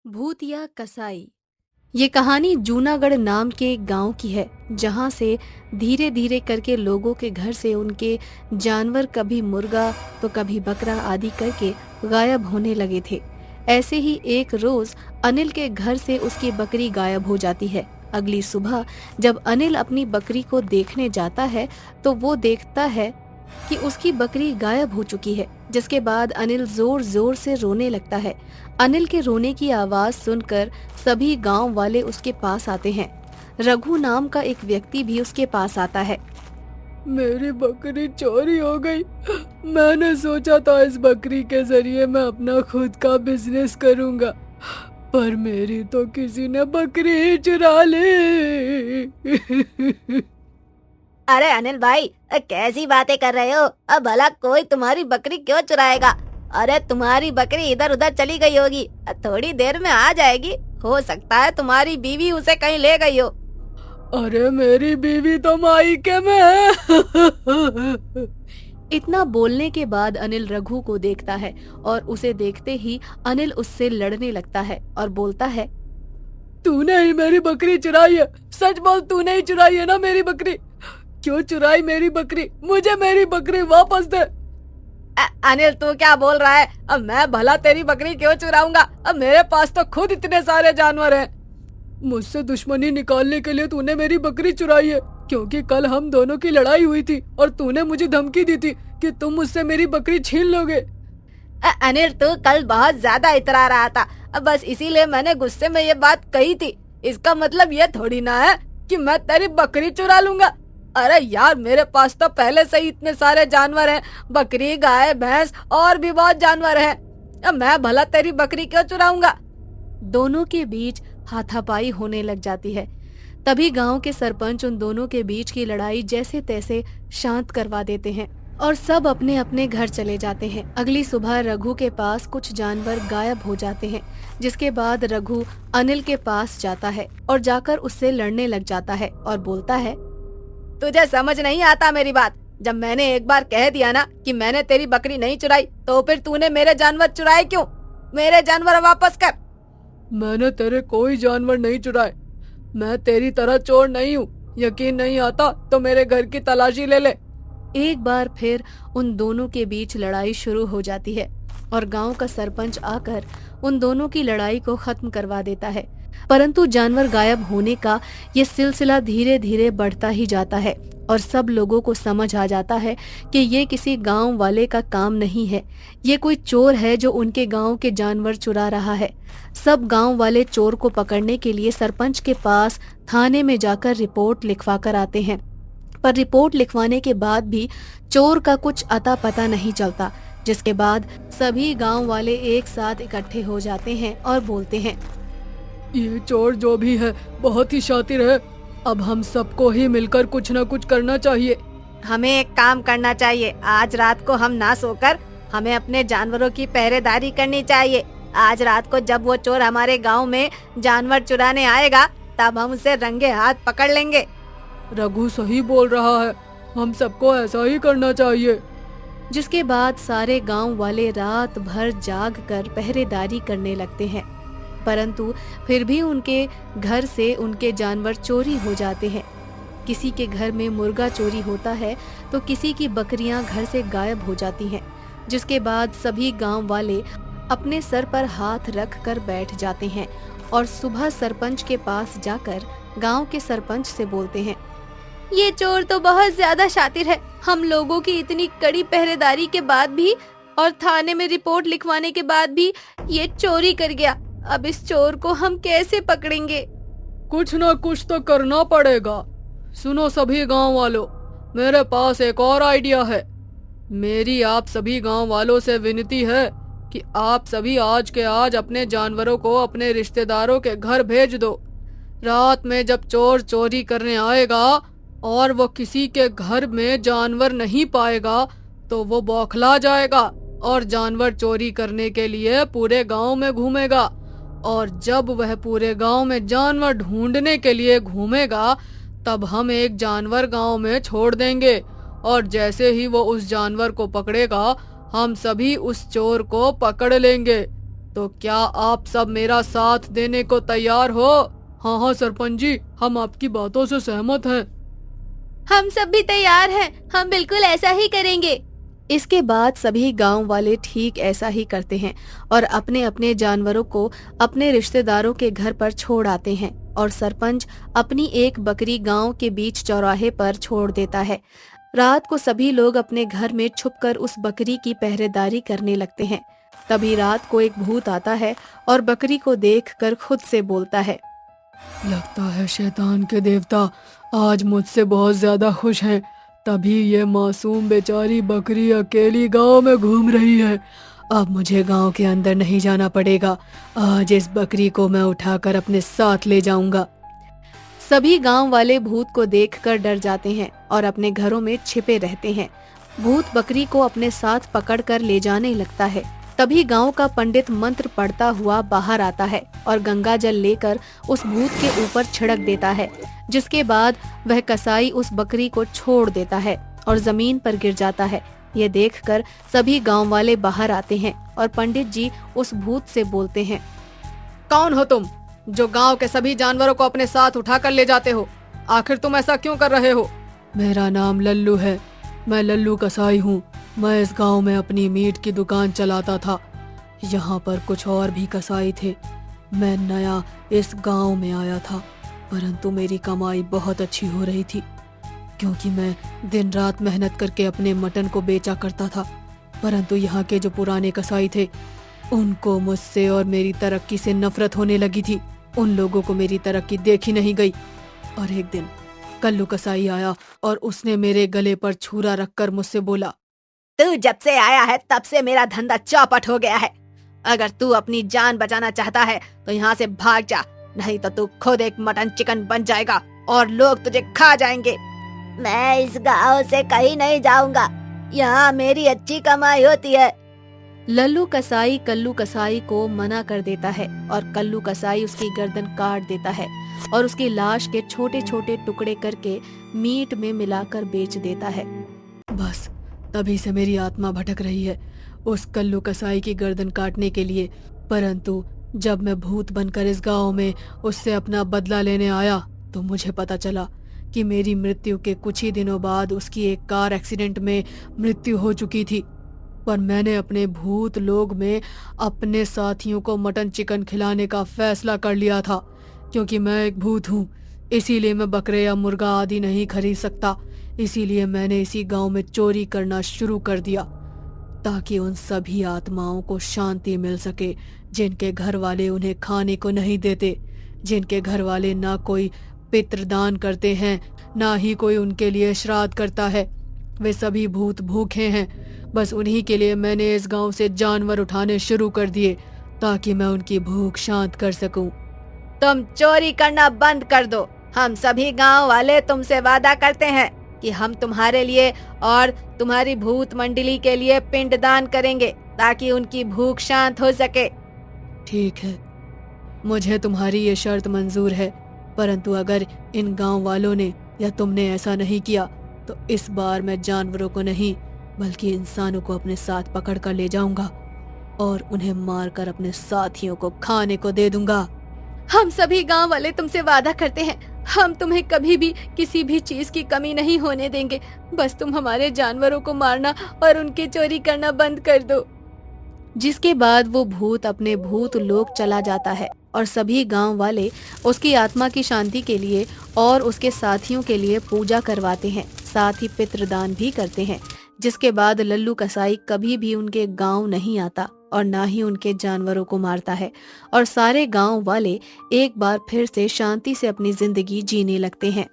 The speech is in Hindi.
भूतिया कसाई। ये कहानी जूनागढ़ नाम के एक गांव की है, जहां से धीरे धीरे करके लोगों के घर से उनके जानवर कभी मुर्गा तो कभी बकरा आदि करके गायब होने लगे थे। ऐसे ही एक रोज अनिल के घर से उसकी बकरी गायब हो जाती है। अगली सुबह जब अनिल अपनी बकरी को देखने जाता है तो वो देखता है कि उसकी बकरी गायब हो चुकी है, जिसके बाद अनिल जोर जोर से रोने लगता है। अनिल के रोने की आवाज सुनकर सभी गांव वाले उसके पास आते हैं। रघु नाम का एक व्यक्ति भी उसके पास आता है। मेरी बकरी चोरी हो गई। मैंने सोचा था इस बकरी के जरिए मैं अपना खुद का बिजनेस करूंगा, पर मेरी तो किसी ने बकरी ही चुरा ली। अरे अनिल भाई, कैसी बातें कर रहे हो? अब भला कोई तुम्हारी बकरी क्यों चुराएगा? अरे तुम्हारी बकरी इधर उधर चली गई होगी, थोड़ी देर में आ जाएगी। हो सकता है तुम्हारी बीवी उसे कहीं ले गई हो। अरे मेरी बीवी तो मायके में है। इतना बोलने के बाद अनिल रघु को देखता है और उसे देखते ही अनिल उससे लड़ने लगता है और बोलता है, तूने ही मेरी बकरी चुराई है। सच बोल, तूने ही चुराई है ना मेरी बकरी? क्यों चुराई मेरी बकरी? मुझे मेरी बकरी वापस दे। अनिल तू क्या बोल रहा है? अब मैं भला तेरी बकरी क्यों चुराऊंगा? अब मेरे पास तो खुद इतने सारे जानवर हैं। मुझसे दुश्मनी निकालने के लिए तूने मेरी बकरी चुराई है, क्योंकि कल हम दोनों की लड़ाई हुई थी और तूने मुझे धमकी दी थी कि तुम मुझसे मेरी बकरी छीन लोगे। अनिल तू कल बहुत ज्यादा इतरा रहा था, अब बस इसीलिए मैंने गुस्से में ये बात कही थी। इसका मतलब ये थोड़ी ना है कि मैं तेरी बकरी चुरा लूंगा। अरे यार, मेरे पास तो पहले से ही इतने सारे जानवर हैं, बकरी, गाय, भैंस और भी बहुत जानवर हैं। अब मैं भला तेरी बकरी क्यों चुराऊंगा? दोनों के बीच हाथापाई होने लग जाती है। तभी गांव के सरपंच उन दोनों के बीच की लड़ाई जैसे तैसे शांत करवा देते हैं और सब अपने अपने घर चले जाते हैं। अगली सुबह रघु के पास कुछ जानवर गायब हो जाते हैं, जिसके बाद रघु अनिल के पास जाता है और जाकर उससे लड़ने लग जाता है और बोलता है, तुझे समझ नहीं आता मेरी बात? जब मैंने एक बार कह दिया ना कि मैंने तेरी बकरी नहीं चुराई, तो फिर तूने मेरे जानवर चुराए क्यों? मेरे जानवर वापस कर। मैंने तेरे कोई जानवर नहीं चुराए। मैं तेरी तरह चोर नहीं हूँ। यकीन नहीं आता तो मेरे घर की तलाशी ले ले। एक बार फिर उन दोनों के बीच लड़ाई शुरू हो जाती है और गांव का सरपंच आकर उन दोनों की लड़ाई को खत्म करवा देता है। परंतु जानवर गायब होने का ये सिलसिला धीरे धीरे बढ़ता ही जाता है और सब लोगों को समझ आ जाता है कि ये किसी गांव वाले का काम नहीं है, ये कोई चोर है जो उनके गांव के जानवर चुरा रहा है। सब गांव वाले चोर को पकड़ने के लिए सरपंच के पास थाने में जाकर रिपोर्ट लिखवा कर आते हैं, पर रिपोर्ट लिखवाने के बाद भी चोर का कुछ अता पता नहीं चलता। जिसके बाद सभी गांव वाले एक साथ इकट्ठे हो जाते हैं और बोलते हैं, ये चोर जो भी है बहुत ही शातिर है। अब हम सबको ही मिलकर कुछ न कुछ करना चाहिए। हमें एक काम करना चाहिए। आज रात को हम ना सोकर हमें अपने जानवरों की पहरेदारी करनी चाहिए। आज रात को जब वो चोर हमारे गांव में जानवर चुराने आएगा, तब हम उसे रंगे हाथ पकड़ लेंगे। रघु सही बोल रहा है, हम सबको ऐसा ही करना चाहिए। जिसके बाद सारे गांव वाले रात भर जाग कर पहरेदारी करने लगते हैं, परंतु फिर भी उनके घर से उनके जानवर चोरी हो जाते हैं। किसी के घर में मुर्गा चोरी होता है तो किसी की बकरियां घर से गायब हो जाती हैं। जिसके बाद सभी गांव वाले अपने सर पर हाथ रख कर बैठ जाते हैं और सुबह सरपंच के पास जाकर गांव के सरपंच से बोलते हैं, ये चोर तो बहुत ज्यादा शातिर है। हम लोगों की इतनी कड़ी पहरेदारी के बाद भी और थाने में रिपोर्ट लिखवाने के बाद भी ये चोरी कर गया। अब इस चोर को हम कैसे पकड़ेंगे? कुछ ना कुछ तो करना पड़ेगा। सुनो सभी गांव वालों, मेरे पास एक और आइडिया है। मेरी आप सभी गांव वालों से विनती है कि आप सभी आज के आज अपने जानवरों को अपने रिश्तेदारों के घर भेज दो। रात में जब चोर चोरी करने आएगा और वो किसी के घर में जानवर नहीं पाएगा तो वो बौखला जाएगा और जानवर चोरी करने के लिए पूरे गांव में घूमेगा। और जब वह पूरे गांव में जानवर ढूंढने के लिए घूमेगा, तब हम एक जानवर गांव में छोड़ देंगे और जैसे ही वो उस जानवर को पकड़ेगा, हम सभी उस चोर को पकड़ लेंगे। तो क्या आप सब मेरा साथ देने को तैयार हो? हाँ हाँ सरपंच जी, हम आपकी बातों से सहमत हैं। हम सब भी तैयार हैं, हम बिल्कुल ऐसा ही करेंगे। इसके बाद सभी गांव वाले ठीक ऐसा ही करते हैं और अपने अपने जानवरों को अपने रिश्तेदारों के घर पर छोड़ आते हैं और सरपंच अपनी एक बकरी गांव के बीच चौराहे पर छोड़ देता है। रात को सभी लोग अपने घर में छुपकर उस बकरी की पहरेदारी करने लगते हैं। तभी रात को एक भूत आता है और बकरी को देखकर खुद से बोलता है, लगता है शैतान के देवता आज मुझसे बहुत ज्यादा खुश हैं, तभी ये मासूम बेचारी बकरी अकेली गांव में घूम रही है। अब मुझे गांव के अंदर नहीं जाना पड़ेगा, आज इस बकरी को मैं उठाकर अपने साथ ले जाऊंगा। सभी गांव वाले भूत को देखकर डर जाते हैं और अपने घरों में छिपे रहते हैं। भूत बकरी को अपने साथ पकड़कर ले जाने लगता है। तभी गांव का पंडित मंत्र पढ़ता हुआ बाहर आता है और गंगा जल लेकर उस भूत के ऊपर छिड़क देता है, जिसके बाद वह कसाई उस बकरी को छोड़ देता है और जमीन पर गिर जाता है। ये देखकर सभी गांव वाले बाहर आते हैं और पंडित जी उस भूत से बोलते हैं, कौन हो तुम जो गांव के सभी जानवरों को अपने साथ उठाकर ले जाते हो? आखिर तुम ऐसा क्यों कर रहे हो? मेरा नाम लल्लू है, मैं लल्लू कसाई हूँ। मैं इस गांव में अपनी मीट की दुकान चलाता था। यहाँ पर कुछ और भी कसाई थे। मैं नया इस गांव में आया था, परंतु मेरी कमाई बहुत अच्छी हो रही थी क्योंकि मैं दिन रात मेहनत करके अपने मटन को बेचा करता था। परंतु यहाँ के जो पुराने कसाई थे उनको मुझसे और मेरी तरक्की से नफरत होने लगी थी। उन लोगों को मेरी तरक्की देखी नहीं गई और एक दिन कल्लू कसाई आया और उसने मेरे गले पर छुरा रखकर मुझसे बोला, तू जब से आया है तब से मेरा धंधा चौपट हो गया है। अगर तू अपनी जान बचाना चाहता है तो यहाँ से भाग जा, नहीं तो तू खुद एक मटन चिकन बन जाएगा और लोग तुझे खा जाएंगे। मैं इस गांव से कहीं नहीं जाऊंगा, यहाँ मेरी अच्छी कमाई होती है। लल्लू कसाई कल्लू कसाई को मना कर देता है और कल्लू कसाई उसकी गर्दन काट देता है और उसकी लाश के छोटे छोटे टुकड़े करके मीट में मिलाकर बेच देता है। बस तभी से मेरी आत्मा भटक रही है उस कल्लू कसाई की गर्दन काटने के लिए। परंतु जब मैं भूत बनकर इस गांव में उससे अपना बदला लेने आया तो मुझे पता चला कि मेरी मृत्यु के कुछ ही दिनों बाद उसकी एक कार एक्सीडेंट में मृत्यु हो चुकी थी। पर मैंने अपने भूत लोग में अपने साथियों को मटन चिकन खिलाने का फैसला कर लिया था। क्योंकि मैं एक भूत हूँ, इसीलिए मैं बकरे या मुर्गा आदि नहीं खरीद सकता। इसीलिए मैंने इसी गांव में चोरी करना शुरू कर दिया ताकि उन सभी आत्माओं को शांति मिल सके जिनके घर वाले उन्हें खाने को नहीं देते, जिनके घर वाले ना कोई पितृदान करते हैं, ना ही कोई उनके लिए श्राद्ध करता है। वे सभी भूत भूखे हैं। बस उन्हीं के लिए मैंने इस गांव से जानवर उठाने शुरू कर दिए ताकि मैं उनकी भूख शांत कर सकूं। तुम चोरी करना बंद कर दो। हम सभी गांव वाले तुमसे वादा करते हैं कि हम तुम्हारे लिए और तुम्हारी भूत मंडली के लिए पिंडदान करेंगे ताकि उनकी भूख शांत हो सके। ठीक है, मुझे तुम्हारी ये शर्त मंजूर है, परंतु अगर इन गांव वालों ने या तुमने ऐसा नहीं किया तो इस बार मैं जानवरों को नहीं बल्कि इंसानों को अपने साथ पकड़ कर ले जाऊंगा और उन्हें मारकर अपने साथियों को खाने को दे दूंगा। हम सभी गांव वाले तुमसे वादा करते हैं, हम तुम्हें कभी भी किसी भी चीज की कमी नहीं होने देंगे। बस तुम हमारे जानवरों को मारना और उनकी चोरी करना बंद कर दो। जिसके बाद वो भूत अपने भूत लोक चला जाता है और सभी गांव वाले उसकी आत्मा की शांति के लिए और उसके साथियों के लिए पूजा करवाते हैं, साथ ही पितृदान भी करते हैं। जिसके बाद लल्लू कसाई कभी भी उनके गांव नहीं आता और ना ही उनके जानवरों को मारता है और सारे गांव वाले एक बार फिर से शांति से अपनी जिंदगी जीने लगते हैं।